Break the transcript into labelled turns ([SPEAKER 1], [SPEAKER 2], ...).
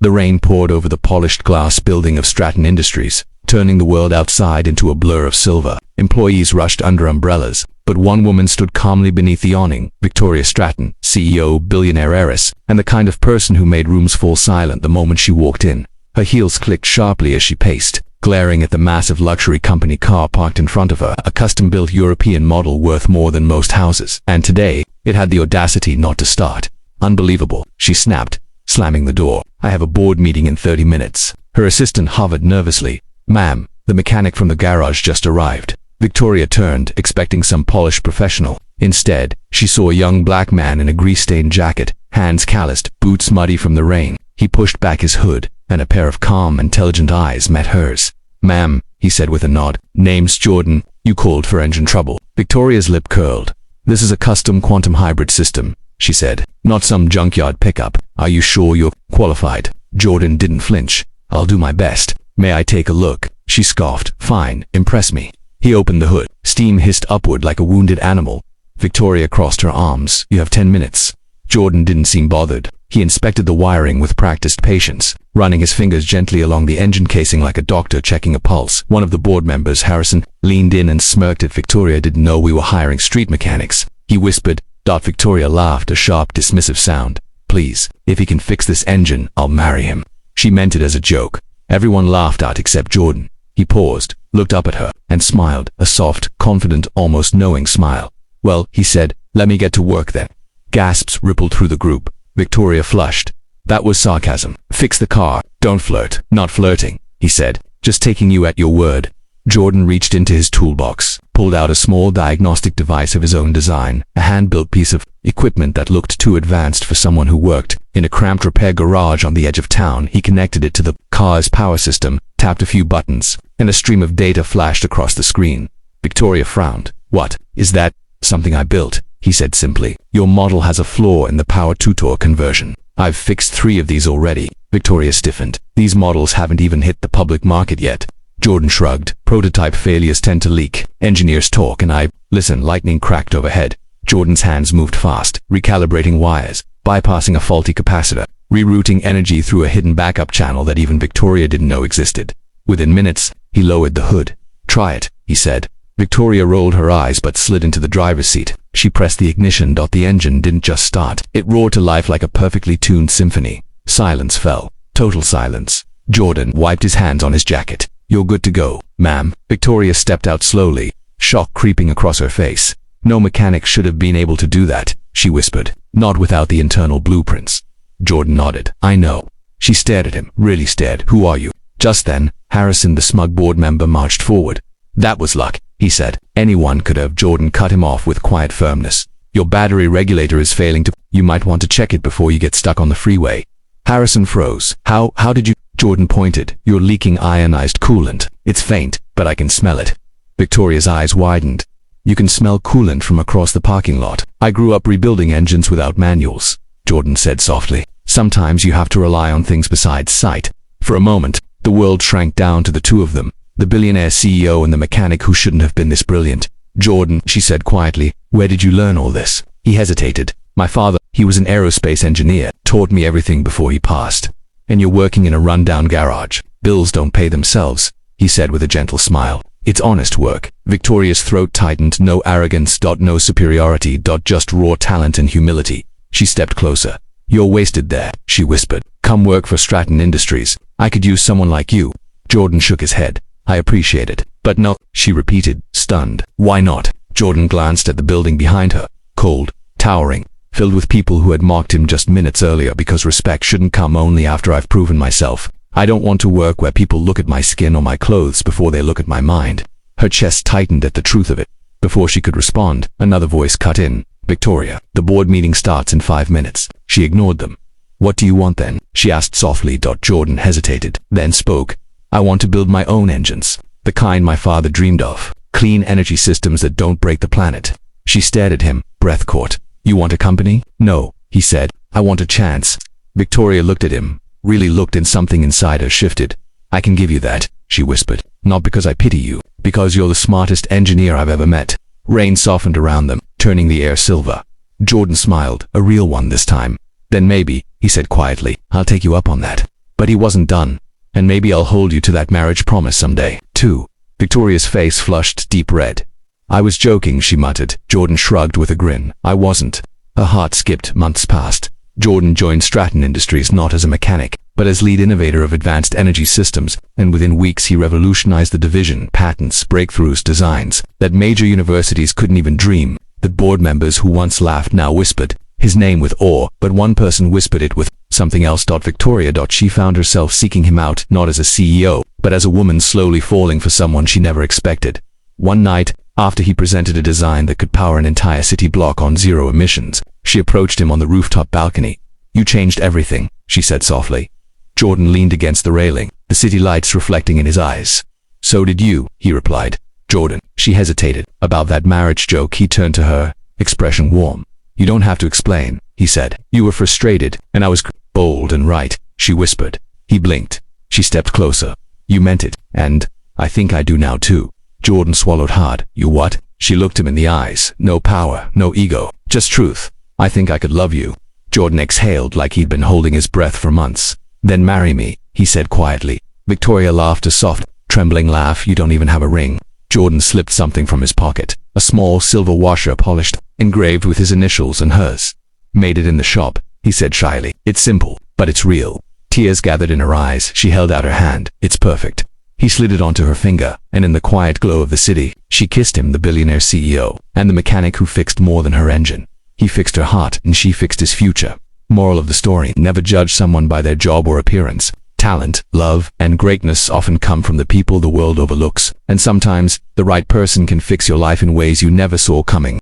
[SPEAKER 1] The rain poured over the polished glass building of Stratton Industries, turning the world outside into a blur of silver. Employees rushed under umbrellas, but one woman stood calmly beneath the awning, Victoria Stratton, CEO, billionaire heiress, and the kind of person who made rooms fall silent the moment she walked in. Her heels clicked sharply as she paced, glaring at the massive luxury company car parked in front of her, a custom-built European model worth more than most houses. And today, it had the audacity not to start. Unbelievable, she snapped, slamming the door. I have a board meeting in 30 minutes. Her assistant hovered nervously. Ma'am, the mechanic from the garage just arrived. Victoria turned, expecting some polished professional. Instead, she saw a young black man in a grease-stained jacket, hands calloused, boots muddy from the rain. He pushed back his hood, and a pair of calm, intelligent eyes met hers. Ma'am, he said with a nod. Name's Jordan. You called for engine trouble. Victoria's lip curled. This is a custom quantum hybrid system, she said. Not some junkyard pickup. Are you sure you're qualified? Jordan didn't flinch. I'll do my best. May I take a look? She scoffed. Fine, impress me. He opened the hood. Steam hissed upward like a wounded animal. Victoria crossed her arms. You have 10 minutes. Jordan didn't seem bothered. He inspected the wiring with practiced patience, running his fingers gently along the engine casing like a doctor checking a pulse. One of the board members, Harrison, leaned in and smirked at Victoria. Didn't know we were hiring street mechanics. He whispered. Victoria laughed, a sharp, dismissive sound. Please, if he can fix this engine, I'll marry him. She meant it as a joke. Everyone laughed out except Jordan. He paused, looked up at her, and smiled, a soft, confident, almost knowing smile. Well, he said, let me get to work then. Gasps rippled through the group. Victoria flushed. That was sarcasm. Fix the car. Don't flirt. Not flirting, he said. Just taking you at your word. Jordan reached into his toolbox, pulled out a small diagnostic device of his own design, a hand-built piece of equipment that looked too advanced for someone who worked in a cramped repair garage on the edge of town. He connected it to the car's power system, tapped a few buttons, and a stream of data flashed across the screen. Victoria frowned. What? Is that something I built? He said simply. Your model has a flaw in the power-to-torque conversion. I've fixed 3 of these already. Victoria stiffened. These models haven't even hit the public market yet. Jordan shrugged. Prototype failures tend to leak. Engineers talk and listen. Lightning cracked overhead. Jordan's hands moved fast, recalibrating wires, bypassing a faulty capacitor, rerouting energy through a hidden backup channel that even Victoria didn't know existed. Within minutes, he lowered the hood. Try it, he said. Victoria rolled her eyes but slid into the driver's seat. She pressed the ignition. The engine didn't just start. It roared to life like a perfectly tuned symphony. Silence fell. Total silence. Jordan wiped his hands on his jacket. You're good to go, ma'am. Victoria stepped out slowly, shock creeping across her face. No mechanic should have been able to do that, she whispered. Not without the internal blueprints. Jordan nodded. I know. She stared at him, really stared. Who are you? Just then, Harrison, the smug board member, marched forward. That was luck, he said. Anyone could have. Jordan cut him off with quiet firmness. Your battery regulator is failing to... You might want to check it before you get stuck on the freeway. Harrison froze. How did you... Jordan pointed. You're leaking ionized coolant. It's faint, but I can smell it. Victoria's eyes widened. You can smell coolant from across the parking lot. I grew up rebuilding engines without manuals, Jordan said softly. Sometimes you have to rely on things besides sight. For a moment, the world shrank down to the two of them, the billionaire CEO and the mechanic who shouldn't have been this brilliant. Jordan, she said quietly, where did you learn all this? He hesitated. My father, he was an aerospace engineer, taught me everything before he passed. And you're working in a rundown garage. Bills don't pay themselves, he said with a gentle smile. It's honest work. Victoria's throat tightened. No arrogance, no superiority, just raw talent and humility. She stepped closer. You're wasted there, she whispered. Come work for Stratton Industries. I could use someone like you. Jordan shook his head. I appreciate it. But no, she repeated, stunned. Why not? Jordan glanced at the building behind her. Cold, towering, filled with people who had mocked him just minutes earlier because respect shouldn't come only after I've proven myself. I don't want to work where people look at my skin or my clothes before they look at my mind. Her chest tightened at the truth of it. Before she could respond, another voice cut in. Victoria, the board meeting starts in 5 minutes. She ignored them. What do you want then? She asked softly. Jordan hesitated, then spoke. I want to build my own engines. The kind my father dreamed of. Clean energy systems that don't break the planet. She stared at him, breath caught. You want a company? No, he said. I want a chance. Victoria looked at him, really looked, and something inside her shifted. I can give you that, she whispered. Not because I pity you, because you're the smartest engineer I've ever met. Rain softened around them, turning the air silver. Jordan smiled, a real one this time. Then maybe, he said quietly, I'll take you up on that. But he wasn't done. And maybe I'll hold you to that marriage promise someday, too. Victoria's face flushed deep red. I was joking, she muttered. Jordan shrugged with a grin. I wasn't. Her heart skipped. Months passed. Jordan joined Stratton Industries not as a mechanic, but as lead innovator of advanced energy systems, and within weeks he revolutionized the division, patents, breakthroughs, designs that major universities couldn't even dream, that board members who once laughed now whispered his name with awe, but one person whispered it with something else. Victoria. She found herself seeking him out not as a CEO, but as a woman slowly falling for someone she never expected. One night, after he presented a design that could power an entire city block on zero emissions, she approached him on the rooftop balcony. You changed everything, she said softly. Jordan leaned against the railing, the city lights reflecting in his eyes. So did you, he replied. Jordan. She hesitated. About that marriage joke. He turned to her, expression warm. You don't have to explain, he said. You were frustrated, and I was bold and right, she whispered. He blinked. She stepped closer. You meant it, and I think I do now too. Jordan swallowed hard. You what? She looked him in the eyes. No power, no ego, just truth. I think I could love you. Jordan exhaled like he'd been holding his breath for months. Then marry me, he said quietly. Victoria laughed a soft, trembling laugh. You don't even have a ring. Jordan slipped something from his pocket. A small silver washer, polished, engraved with his initials and hers. Made it in the shop, he said shyly. It's simple, but it's real. Tears gathered in her eyes. She held out her hand. It's perfect. He slid it onto her finger, and in the quiet glow of the city, she kissed him, the billionaire CEO, and the mechanic who fixed more than her engine. He fixed her heart, and she fixed his future. Moral of the story: never judge someone by their job or appearance. Talent, love, and greatness often come from the people the world overlooks, and sometimes, the right person can fix your life in ways you never saw coming.